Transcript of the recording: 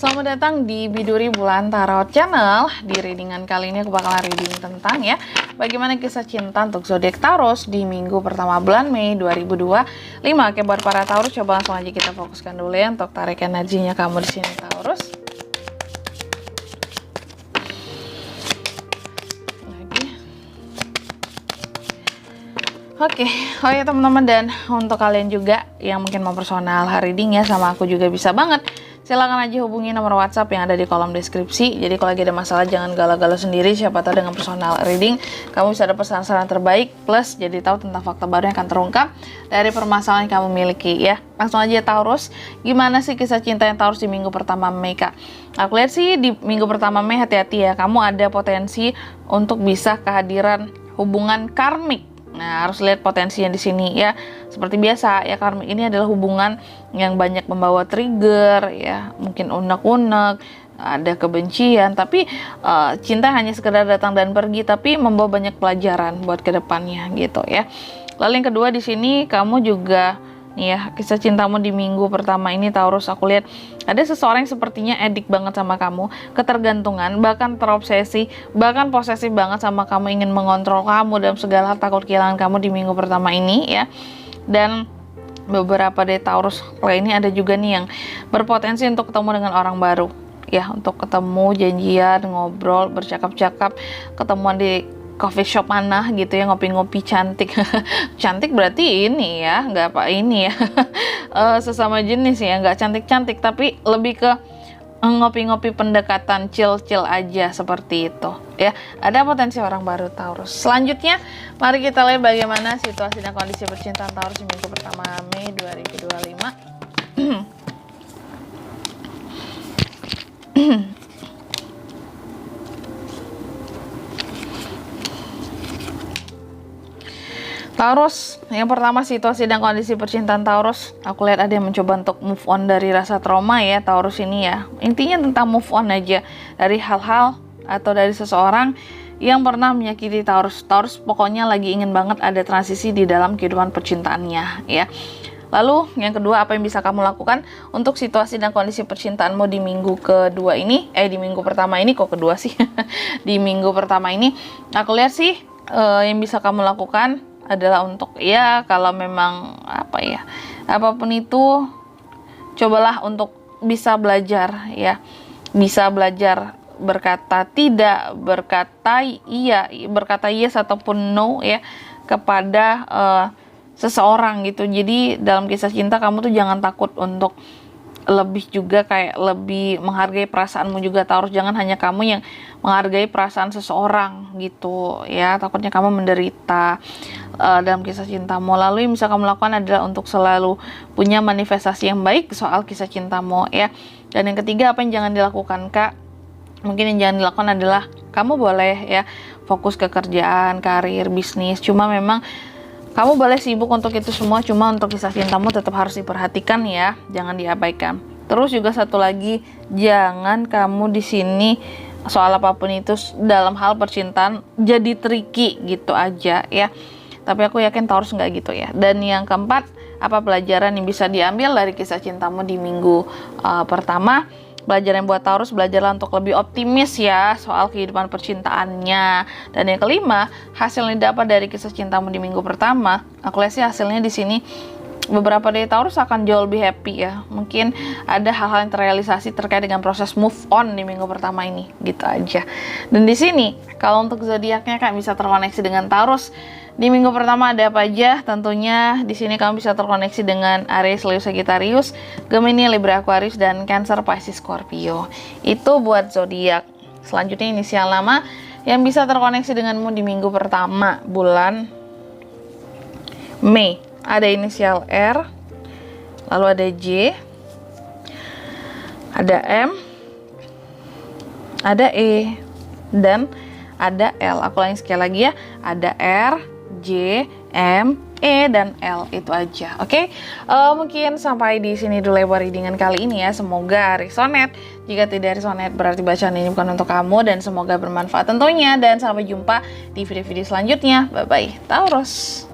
Selamat datang di Biduri Bulan Tarot Channel. Di readingan kali ini aku bakalan reading tentang bagaimana kisah cinta untuk zodiak Taurus di minggu pertama bulan Mei 2025. Oke, buat para Taurus coba langsung aja kita fokuskan dulu ya untuk tarik energinya kamu di sini Taurus. Oke, oh ya teman-teman, dan untuk kalian juga yang mungkin mau personal reading ya sama aku juga bisa banget. Silahkan aja hubungi nomor WhatsApp yang ada di kolom deskripsi. Jadi kalau lagi ada masalah jangan galau-galau sendiri. Siapa tahu dengan personal reading kamu bisa dapat saran-saran terbaik, plus jadi tahu tentang fakta baru yang akan terungkap dari permasalahan yang kamu miliki ya. Langsung aja Taurus, gimana sih kisah cinta yang Taurus di minggu pertama Mei Kak? Aku lihat sih di minggu pertama Mei hati-hati ya. Kamu ada potensi untuk bisa kehadiran hubungan karmik. Nah, harus lihat potensinya di sini ya. Seperti biasa ya, karmik ini adalah hubungan yang banyak membawa trigger ya, mungkin unek-unek, ada kebencian, tapi cinta hanya sekedar datang dan pergi, tapi membawa banyak pelajaran buat kedepannya gitu ya. Lalu yang kedua di sini kamu juga nih ya, kisah cintamu di minggu pertama ini Taurus, aku lihat ada seseorang yang sepertinya edik banget sama kamu, ketergantungan, bahkan terobsesi, bahkan posesif banget sama kamu, ingin mengontrol kamu dalam segala hal, takut kehilangan kamu di minggu pertama ini ya. Dan beberapa dari Taurus ini ada juga nih yang berpotensi untuk ketemu dengan orang baru ya, untuk ketemu, janjian, ngobrol, bercakap-cakap, ketemuan di coffee shop mana gitu ya, ngopi-ngopi cantik. Cantik berarti ini ya, nggak apa ini ya. Sesama jenis ya, nggak cantik-cantik, tapi lebih ke ngopi-ngopi pendekatan chill-chill aja seperti itu ya. Ada potensi orang baru Taurus. Selanjutnya mari kita lihat bagaimana situasi dan kondisi percintaan Taurus di minggu pertama Mei 2025. Taurus, yang pertama situasi dan kondisi percintaan Taurus, aku lihat ada yang mencoba untuk move on dari rasa trauma ya Taurus ini ya. Intinya tentang move on aja dari hal-hal atau dari seseorang yang pernah menyakiti Taurus. Taurus pokoknya lagi ingin banget ada transisi di dalam kehidupan percintaannya ya. Lalu yang kedua, apa yang bisa kamu lakukan untuk situasi dan kondisi percintaanmu di minggu kedua ini? Di minggu pertama ini kok kedua sih? Di minggu pertama ini aku lihat sih yang bisa kamu lakukan adalah untuk ya, kalau memang apapun itu, cobalah untuk bisa belajar ya, bisa belajar berkata tidak, berkata yes ataupun no ya kepada seseorang gitu. Jadi dalam kisah cinta kamu tuh jangan takut untuk lebih juga kayak lebih menghargai perasaanmu juga Taurus. Jangan hanya kamu yang menghargai perasaan seseorang gitu ya, takutnya kamu menderita dalam kisah cintamu. Lalu yang bisa kamu lakukan adalah untuk selalu punya manifestasi yang baik soal kisah cintamu ya. Dan yang ketiga, apa yang jangan dilakukan Kak? Mungkin yang jangan dilakukan adalah kamu boleh ya fokus ke kerjaan, karir, bisnis, cuma memang kamu boleh sibuk untuk itu semua, cuma untuk kisah cintamu tetap harus diperhatikan ya, jangan diabaikan. Terus juga satu lagi, jangan kamu di sini soal apapun itu dalam hal percintaan jadi tricky gitu aja ya. Tapi aku yakin Taurus nggak gitu ya. Dan yang keempat, apa pelajaran yang bisa diambil dari kisah cintamu di minggu pertama? Pelajaran buat Taurus, belajarlah untuk lebih optimis ya soal kehidupan percintaannya. Dan yang kelima, hasil yang didapat dari kisah cintamu di minggu pertama, aku lihat sih hasilnya di sini beberapa dari Taurus akan jauh lebih happy ya. Mungkin ada hal-hal yang terrealisasi terkait dengan proses move on di minggu pertama ini, gitu aja. Dan di sini kalau untuk zodiaknya Kak bisa terkoneksi dengan Taurus. Di minggu pertama ada apa aja? Tentunya di sini kamu bisa terkoneksi dengan Aries, Leo, Sagittarius, Gemini, Libra, Aquarius, dan Cancer, Pisces, Scorpio. Itu buat zodiak. Selanjutnya inisial nama yang bisa terkoneksi denganmu di minggu pertama bulan Mei. Ada inisial R, lalu ada J, ada M, ada E, dan ada L. Aku ulangi sekali lagi ya, ada R, J, M, E, dan L. Itu aja, oke? Mungkin sampai di sini dulu lebar readingan kali ini ya. Semoga resonate. Jika tidak resonate berarti bacaan ini bukan untuk kamu, dan semoga bermanfaat tentunya. Dan sampai jumpa di video-video selanjutnya. Bye-bye, Taurus.